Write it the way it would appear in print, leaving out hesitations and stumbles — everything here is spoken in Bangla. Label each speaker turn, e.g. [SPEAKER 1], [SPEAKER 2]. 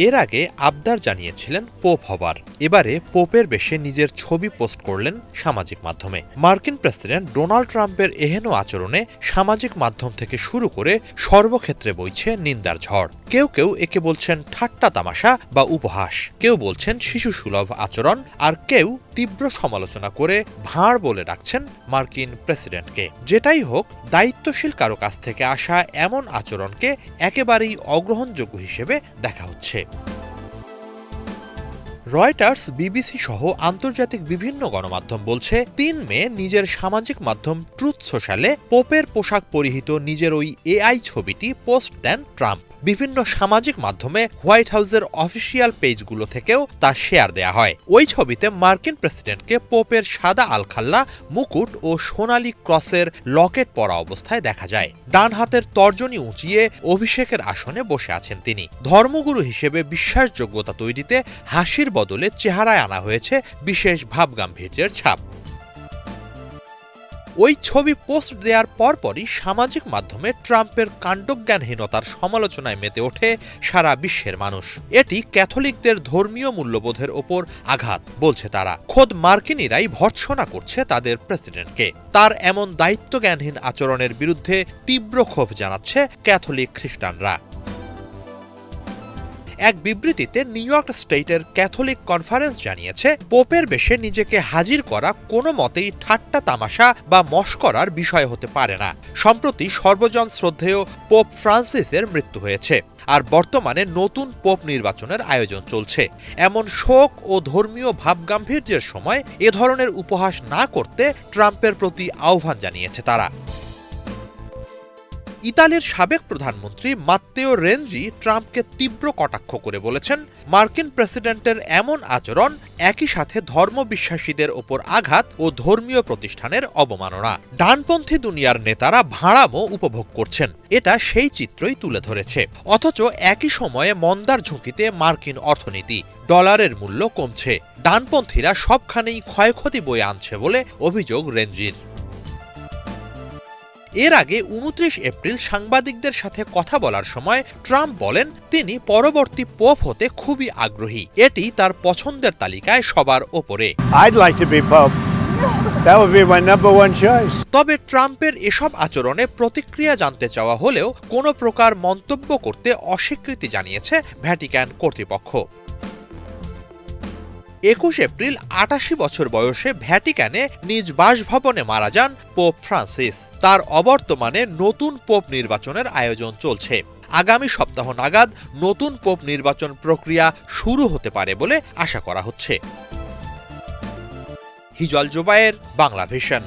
[SPEAKER 1] এর আগে আবদার জানিয়েছিলেন পোপ হবার। এবারে পোপের বেশে নিজের ছবি পোস্ট করলেন সামাজিক মাধ্যমে। মার্কিন প্রেসিডেন্ট ডোনাল্ড ট্রাম্পের এহেন আচরণে সামাজিক মাধ্যম থেকে শুরু করে সর্বক্ষেত্রে বইছে নিন্দার ঝড়। কেউ কেউ একে বলছেন ঠাট্টা তামাশা বা উপহাস, কেউ বলছেন শিশুসুলভ আচরণ, আর কেউ তীব্র সমালোচনা করে ভাঁড় বলে ডাকছেন মার্কিন প্রেসিডেন্টকে। যেটাই হোক, দায়িত্বশীল কারো কাছ থেকে আসা এমন আচরণকে একেবারেই অগ্রহণযোগ্য হিসেবে দেখা হচ্ছে। রয়টার্স, বিবিসি সহ আন্তর্জাতিক বিভিন্ন গণমাধ্যম বলছে ৩ মে নিজের সামাজিক মাধ্যম ট্রুথ সোশ্যালে পোপের পোশাক পরিহিত নিজের ওই এআই ছবিটি পোস্ট দেন ট্রাম্প। বিভিন্ন সামাজিক মাধ্যমে হোয়াইট হাউসের অফিসিয়াল পেজগুলো থেকেও তা শেয়ার দেয়া হয়। ওই ছবিতে মার্কিন প্রেসিডেন্টকে পোপের সাদা আলখাল্লা, মুকুট ও সোনালী ক্রসের লকেট পরা অবস্থায় দেখা যায়। ডান হাতের তর্জনী উঁচিয়ে অভিষেকের আসনে বসে আছেন তিনি। ধর্মগুরু হিসেবে বিশ্বাসযোগ্যতা তৈরিতে হাসির বদলে চেহারায় আনা হয়েছে বিশেষ ভাবগাম্ভীর্যের ছাপ। ওই ছবি পোস্ট দেওয়ার পরপরই সামাজিক মাধ্যমে ট্রাম্পের কাণ্ডজ্ঞানহীনতার সমালোচনায় মেতে ওঠে সারা বিশ্বের মানুষ। এটি ক্যাথলিকদের ধর্মীয় মূল্যবোধের ওপর আঘাত বলছে তারা। খোদ মার্কিনিরাই ভর্ৎসনা করছে তাদের প্রেসিডেন্টকে। তার এমন দায়িত্বজ্ঞানহীন আচরণের বিরুদ্ধে তীব্র ক্ষোভ জানাচ্ছে ক্যাথলিক খ্রিস্টানরা। এক বিবৃতিতে নিউ ইয়র্ক স্টেটের ক্যাথলিক কনফারেন্স জানিয়েছে, পোপের বেশে নিজেকে হাজির করা কোনো মতেই ঠাট্টা তামাশা বা মশকরার বিষয় হতে পারে না। সম্প্রতি সর্বজন শ্রদ্ধেয় পোপ ফ্রান্সিসের মৃত্যু হয়েছে, আর বর্তমানে নতুন পোপ নির্বাচনের আয়োজন চলছে। এমন শোক ও ধর্মীয় ভাবগাম্ভীর্যের সময় এ ধরনের উপহাস না করতে ট্রাম্পের প্রতি আহ্বান জানিয়েছে তারা। ইতালির সাবেক প্রধানমন্ত্রী মাত্তেও রেনজি ট্রাম্পকে তীব্র কটাক্ষ করে বলেছেন, মার্কিন প্রেসিডেন্টের এমন আচরণ একই সাথে ধর্মবিশ্বাসীদের ওপর আঘাত ও ধর্মীয় প্রতিষ্ঠানের অবমাননা। ডানপন্থী দুনিয়ার নেতারা ভাঁড়ামো উপভোগ করছেন, এটা সেই চিত্রই তুলে ধরেছে। অথচ একই সময়ে মন্দার ঝুঁকিতে মার্কিন অর্থনীতি, ডলারের মূল্য কমছে। ডানপন্থীরা সবখানেই ক্ষয়ক্ষতি বয়ে আনছে বলে অভিযোগ রেনজির। এর আগে ২৯ এপ্রিল সাংবাদিকদের সাথে কথা বলার সময় ট্রাম্প বলেন, তিনি পরবর্তী পোপ হতে খুবই আগ্রহী। এটি তার পছন্দের তালিকায় সবার ওপরে। তবে ট্রাম্পের এসব আচরণে প্রতিক্রিয়া জানতে চাওয়া হলেও কোনো প্রকার মন্তব্য করতে অস্বীকৃতি জানিয়েছে ভ্যাটিকান কর্তৃপক্ষ। ২১ এপ্রিল ৮৮ বছর বয়সে ভ্যাটিকানে নিজ বাসভবনে মারা যান পোপ ফ্রান্সিস। তার অবর্তমানে নতুন পোপ নির্বাচনের আয়োজন চলছে। আগামী সপ্তাহ নাগাদ নতুন পোপ নির্বাচন প্রক্রিয়া শুরু হতে পারে বলে আশা করা হচ্ছে। হিজল জোবায়ের, বাংলা ভিশন।